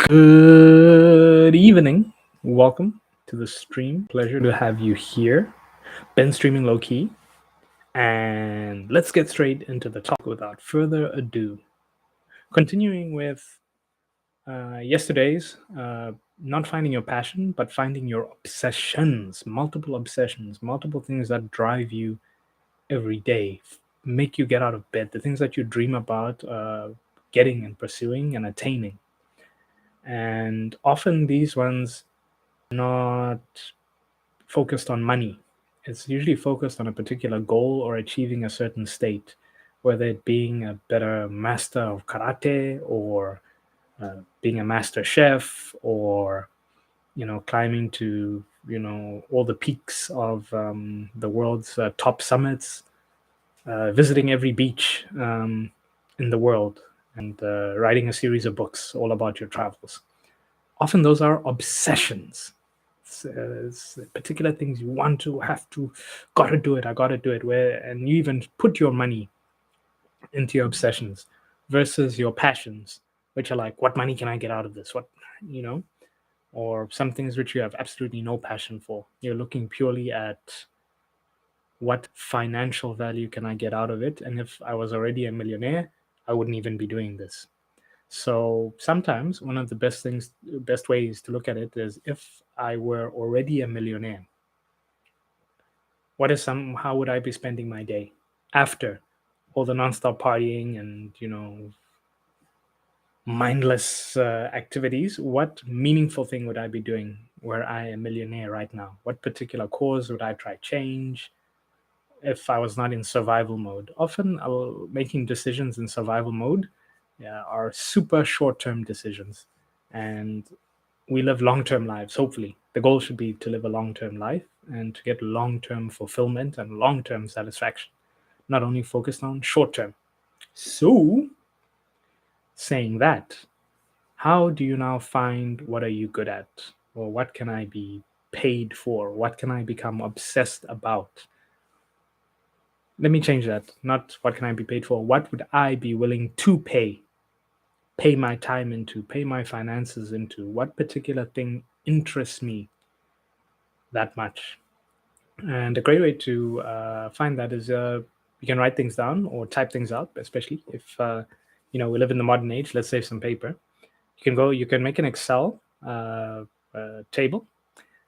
Good evening. Welcome to the stream. Pleasure to have you here. Been streaming low key. And let's get straight into the talk without further ado. Continuing with yesterday's, not finding your passion, but finding your obsessions, multiple things that drive you every day, make you get out of bed, the things that you dream about getting and pursuing and attaining. And often these ones not focused on money. It's usually focused on a particular goal or achieving a certain state, whether it being a better master of karate or being a master chef or climbing to all the peaks of the world's top summits, visiting every beach in the world, and writing a series of books all about your travels. Often those are obsessions. It's particular things you want to, have to, gotta do it, I gotta do it, and you even put your money into your obsessions versus your passions, which are like, what money can I get out of this? What, you know, or some things which you have absolutely no passion for. You're looking purely at what financial value can I get out of it. And if I was already a millionaire, I wouldn't even be doing this. So sometimes one of the best ways to look at it is, if I were already a millionaire, how would I be spending my day after all the nonstop partying and mindless activities? What meaningful thing would I be doing were I a millionaire right now? What particular cause would I try change if I was not in survival mode? Often, making decisions in survival mode, yeah, are super short-term decisions, and we live long-term lives. Hopefully, the goal should be to live a long-term life and to get long-term fulfillment and long-term satisfaction, not only focused on short-term. So, saying that, how do you now find what are you good at, or what can I be paid for? What can I become obsessed about? Let me change that. Not what can I be paid for? What would I be willing to pay my time into, pay my finances into? What particular thing interests me that much? And a great way to find that is, you can write things down or type things out, especially if we live in the modern age. Let's save some paper. You can make an Excel table,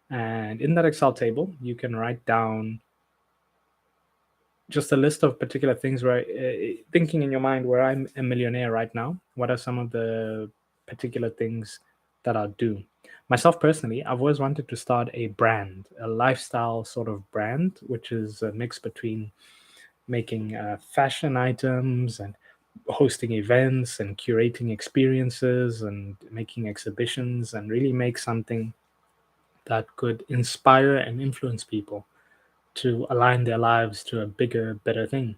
and in that Excel table, you can write down just a list of particular things where, thinking in your mind, where I'm a millionaire right now, what are some of the particular things that I'll do? Myself personally, I've always wanted to start a brand, a lifestyle sort of brand, which is a mix between making fashion items and hosting events and curating experiences and making exhibitions, and really make something that could inspire and influence people to align their lives to a bigger, better thing.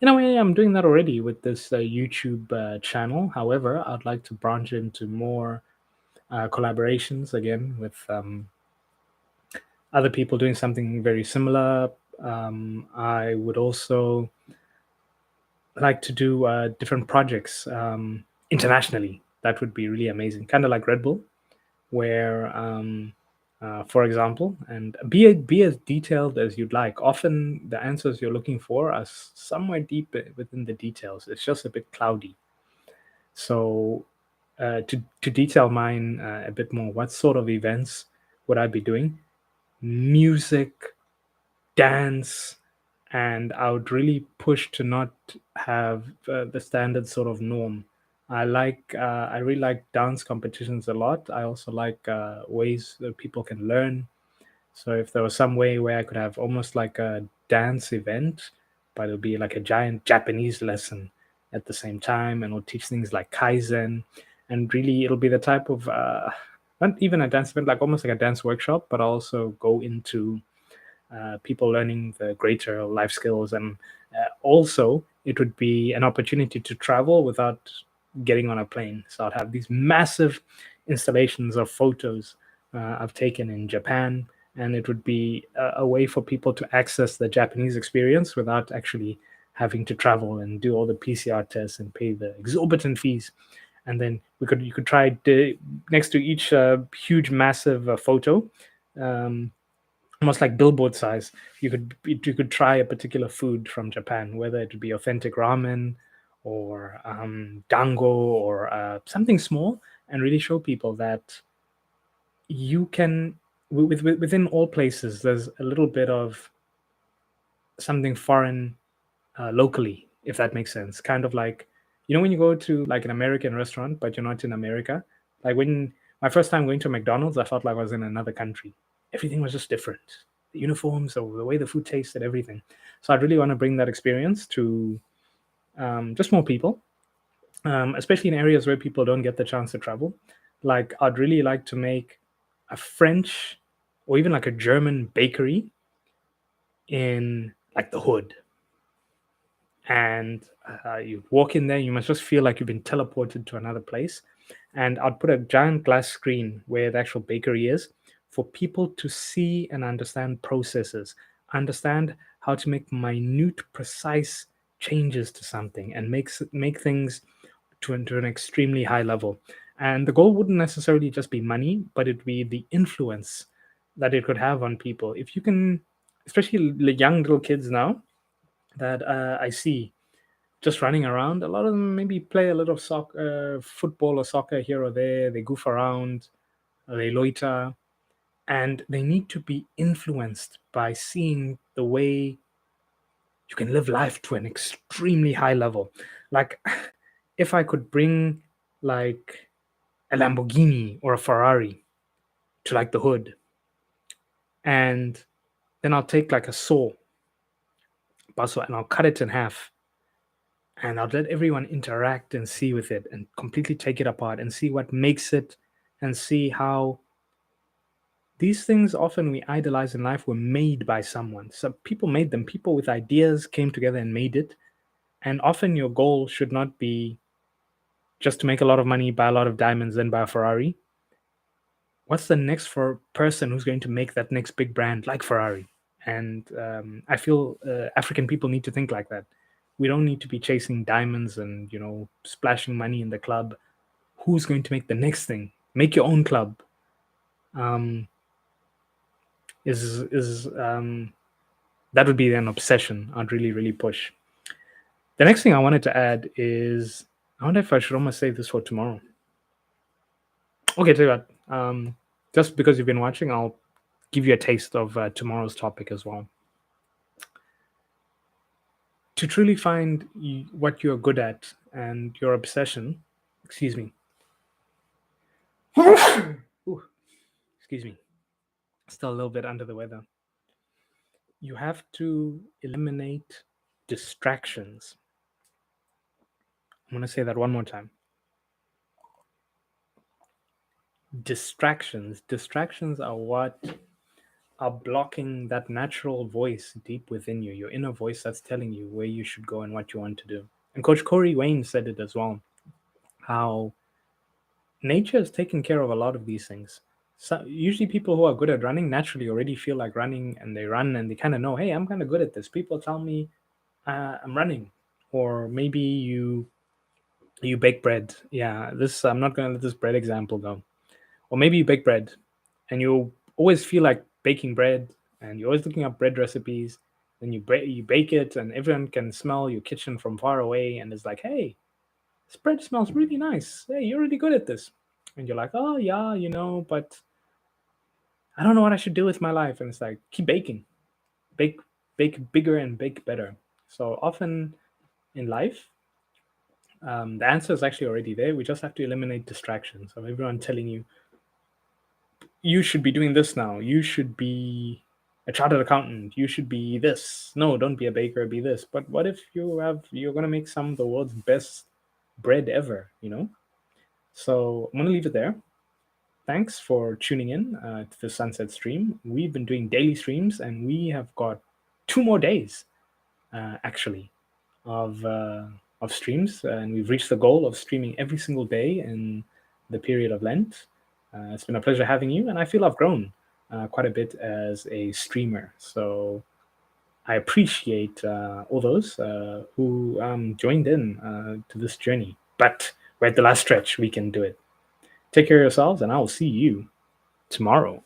In a way, I'm doing that already with this YouTube channel. However, I'd like to branch into more collaborations again with other people doing something very similar. I would also like to do different projects internationally. That would be really amazing, kind of like Red Bull, where for example, and be as detailed as you'd like. Often the answers you're looking for are somewhere deep within the details. It's just a bit cloudy. So to detail mine a bit more, what sort of events would I be doing? Music, dance, and I would really push to not have the standard sort of norm. I really like dance competitions a lot. I also like ways that people can learn. So if there was some way where I could have almost like a dance event, but it'll be like a giant Japanese lesson at the same time, and it'll teach things like Kaizen, and really it'll be the type of not even a dance event, like almost like a dance workshop, but also go into people learning the greater life skills. And also, it would be an opportunity to travel without getting on a plane. So I'd have these massive installations of photos I've taken in Japan, and it would be a way for people to access the Japanese experience without actually having to travel and do all the PCR tests and pay the exorbitant fees. and then you could try next to each huge massive photo, um, almost like billboard size. You could try a particular food from Japan, whether it would be authentic ramen or dango or something small, and really show people that you can within all places there's a little bit of something foreign locally, if that makes sense. Kind of like, when you go to like an American restaurant, but you're not in America. Like when my first time going to McDonald's, I felt like I was in another country. Everything was just different. The uniforms, the way the food tasted, everything. So I'd really want to bring that experience to just more people, especially in areas where people don't get the chance to travel. Like I'd really like to make a French or even like a German bakery in like the hood, and you walk in there, you must just feel like you've been teleported to another place. And I'd put a giant glass screen where the actual bakery is for people to see and understand processes, understand how to make minute, precise changes to something, and make things to an extremely high level. And the goal wouldn't necessarily just be money, but it'd be the influence that it could have on people. If you can, especially the young little kids now that I see just running around. A lot of them maybe play a little football or soccer here or there. They goof around, they loiter, and they need to be influenced by seeing the way you can live life to an extremely high level. Like, if I could bring like a Lamborghini or a Ferrari to like the hood, and then I'll take like a saw, and I'll cut it in half, and I'll let everyone interact and see with it and completely take it apart and see what makes it, and see how these things often we idolize in life were made by someone. So people made them. People with ideas came together and made it. And often your goal should not be just to make a lot of money, buy a lot of diamonds, then buy a Ferrari. What's the next for person who's going to make that next big brand like Ferrari? And I feel African people need to think like that. We don't need to be chasing diamonds and splashing money in the club. Who's going to make the next thing? Make your own club. Um, is That would be an obsession I'd really push. The next thing I wanted to add is, I wonder if I should almost save this for tomorrow. Okay, tell you what. Just because you've been watching, I'll give you a taste of tomorrow's topic as well. To truly find what you're good at and your obsession, excuse me. Ooh, excuse me. Still a little bit under the weather. You have to eliminate distractions. I'm going to say that one more time. Distractions are what are blocking that natural voice deep within you, your inner voice that's telling you where you should go and what you want to do. And Coach Corey Wayne said it as well, how nature is taking care of a lot of these things. So usually people who are good at running naturally already feel like running, and they run and they kind of know, hey, I'm kind of good at this. People tell me I'm running. Or maybe you bake bread. Yeah, this I'm not going to let this bread example go. Or maybe you bake bread and you always feel like baking bread, and you're always looking up bread recipes. Then you bake it, and everyone can smell your kitchen from far away, and it's like, hey, this bread smells really nice. Hey, you're really good at this. And you're like, oh yeah, but I don't know what I should do with my life. And it's like, keep baking, bake bigger and bake better. So often in life, the answer is actually already there. We just have to eliminate distractions of everyone telling you, you should be doing this now. You should be a chartered accountant. You should be this. No, don't be a baker, be this. But what if you're going to make some of the world's best bread ever? So I'm going to leave it there. Thanks for tuning in to the Sunset Stream. We've been doing daily streams, and we have got 2 more days, actually, of streams, and we've reached the goal of streaming every single day in the period of Lent. It's been a pleasure having you, and I feel I've grown quite a bit as a streamer. So I appreciate all those who joined in to this journey. But Right, the last stretch, we can do it. Take care of yourselves, and I will see you tomorrow.